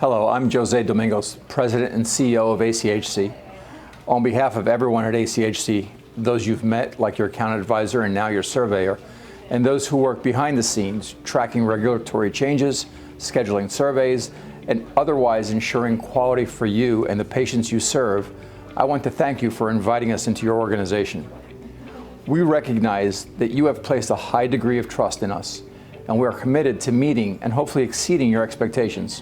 Hello, I'm Jose Domingos, President and CEO of ACHC. On behalf of everyone at ACHC, those you've met, like your account advisor and now your surveyor, and those who work behind the scenes, tracking regulatory changes, scheduling surveys, and otherwise ensuring quality for you and the patients you serve, I want to thank you for inviting us into your organization. We recognize that you have placed a high degree of trust in us, and we are committed to meeting and hopefully exceeding your expectations.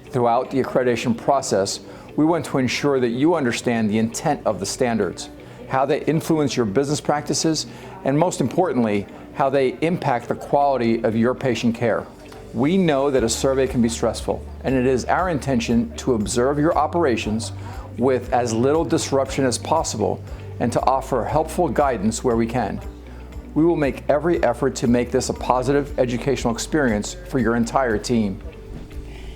Throughout the accreditation process, we want to ensure that you understand the intent of the standards, how they influence your business practices, and most importantly, how they impact the quality of your patient care. We know that a survey can be stressful, and it is our intention to observe your operations with as little disruption as possible and to offer helpful guidance where we can. We will make every effort to make this a positive educational experience for your entire team.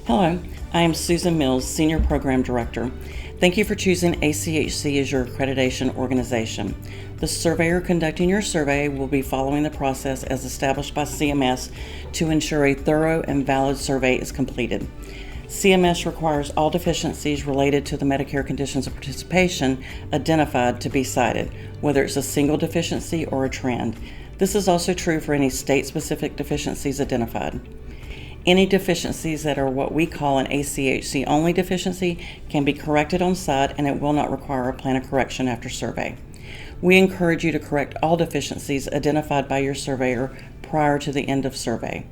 Hello, I am Susan Mills, Senior Program Director. Thank you for choosing ACHC as your accreditation organization. The surveyor conducting your survey will be following the process as established by CMS to ensure a thorough and valid survey is completed. CMS requires all deficiencies related to the Medicare conditions of participation identified to be cited, whether it's a single deficiency or a trend. This is also true for any state-specific deficiencies identified. Any deficiencies that are what we call an ACHC only deficiency can be corrected on site, and it will not require a plan of correction after survey. We encourage you to correct all deficiencies identified by your surveyor prior to the end of survey.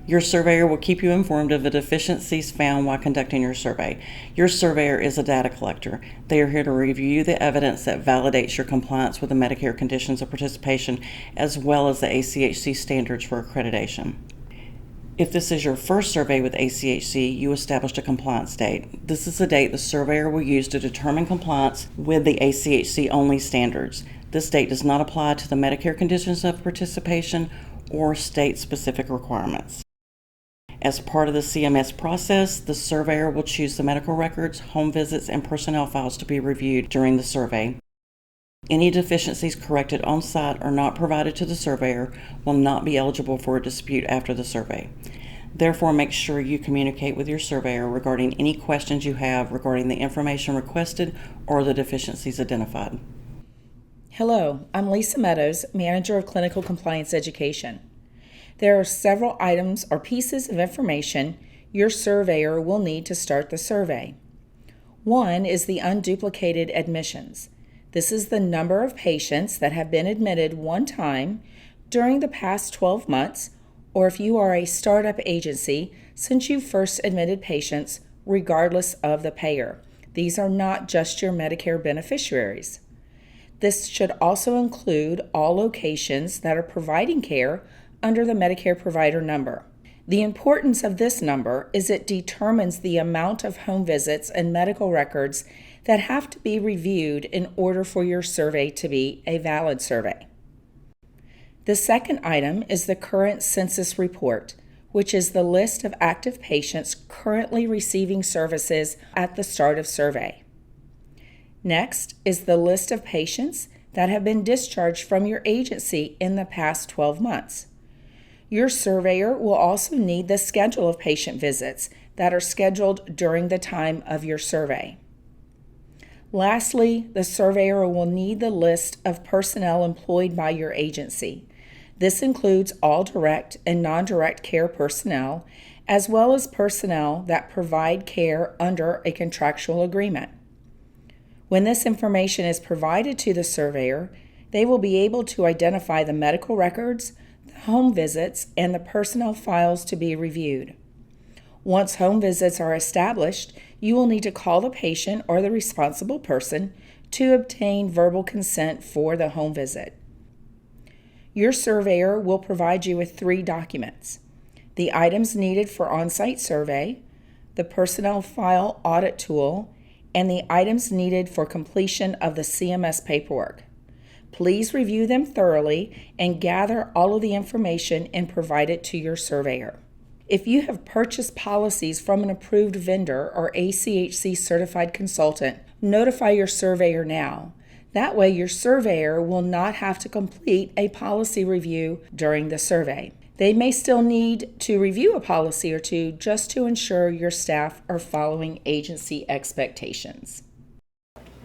Your surveyor will keep you informed of the deficiencies found while conducting your survey. Your surveyor is a data collector. They are here to review the evidence that validates your compliance with the Medicare conditions of participation as well as the ACHC standards for accreditation. If this is your first survey with ACHC, you established a compliance date. This is the date the surveyor will use to determine compliance with the ACHC only standards. This date does not apply to the Medicare conditions of participation or state-specific requirements. As part of the CMS process, the surveyor will choose the medical records, home visits, and personnel files to be reviewed during the survey. Any deficiencies corrected on site or not provided to the surveyor will not be eligible for a dispute after the survey. Therefore, make sure you communicate with your surveyor regarding any questions you have regarding the information requested or the deficiencies identified. Hello, I'm Lisa Meadows, Manager of Clinical Compliance Education. There are several items or pieces of information your surveyor will need to start the survey. One is the unduplicated admissions. This is the number of patients that have been admitted one time during the past 12 months, or if you are a startup agency, since you first admitted patients, regardless of the payer. These are not just your Medicare beneficiaries. This should also include all locations that are providing care under the Medicare provider number. The importance of this number is it determines the amount of home visits and medical records that have to be reviewed in order for your survey to be a valid survey. The second item is the current census report, which is the list of active patients currently receiving services at the start of survey. Next is the list of patients that have been discharged from your agency in the past 12 months. Your surveyor will also need the schedule of patient visits that are scheduled during the time of your survey. Lastly, the surveyor will need the list of personnel employed by your agency. This includes all direct and non-direct care personnel, as well as personnel that provide care under a contractual agreement. When this information is provided to the surveyor, they will be able to identify the medical records, the home visits, and the personnel files to be reviewed. Once home visits are established, you will need to call the patient or the responsible person to obtain verbal consent for the home visit. Your surveyor will provide you with 3 documents: the items needed for on-site survey, the personnel file audit tool, and the items needed for completion of the CMS paperwork. Please review them thoroughly and gather all of the information and provide it to your surveyor. If you have purchased policies from an approved vendor or ACHC certified consultant, notify your surveyor now. That way your surveyor will not have to complete a policy review during the survey. They may still need to review a policy or two just to ensure your staff are following agency expectations.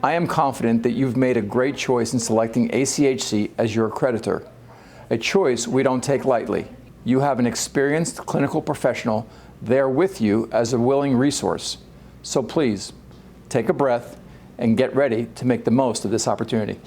I am confident that you've made a great choice in selecting ACHC as your accreditor, a choice we don't take lightly. You have an experienced clinical professional there with you as a willing resource. So please, take a breath and get ready to make the most of this opportunity.